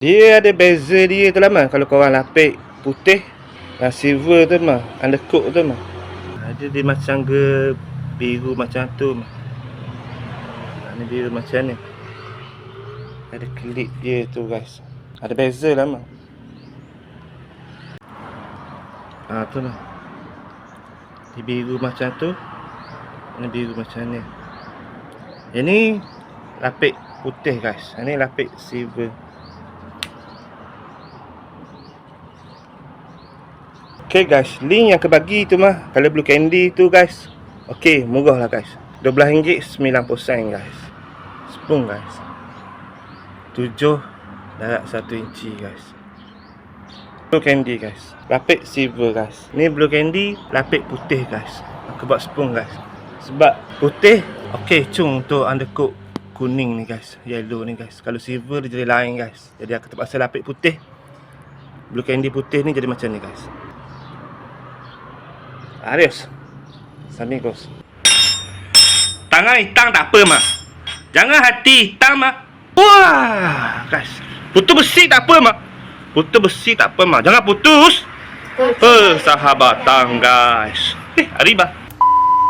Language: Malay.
Dia ada beza dia tu lah mah. Kalau korang lapik putih dan silver tu mah, undercoat tu mah. Ada dia macam ke biru macam tu mah. Ni biru macam ni. Ada klip dia tu guys. Ada beza lah mah. Tu lah. Dia biru macam tu. Ni biru macam ni. Yang ni lapik putih guys. Yang ni lapik silver. Okay guys, link yang kebagi tu mah kalau Blue Candy tu guys. Okay, murah lah guys. RM12.90 guys. Spoon guys. 7 darat 1 inci guys. Blue Candy guys. Lapik silver guys. Ni Blue Candy lapik putih guys. Aku buat spoon guys. Sebab putih okay cung untuk undercoat kuning ni guys. Yellow ni guys. Kalau silver dia jadi lain guys. Jadi aku terpaksa lapik putih. Blue Candy putih ni jadi macam ni guys. Adios. Amigos. Tangan hitam tak apa mah. Jangan hati hitam mah. Wah, guys. Putus besi tak apa mah. Putus besi tak apa mah. Jangan putus. Persahabatan guys. Arriba.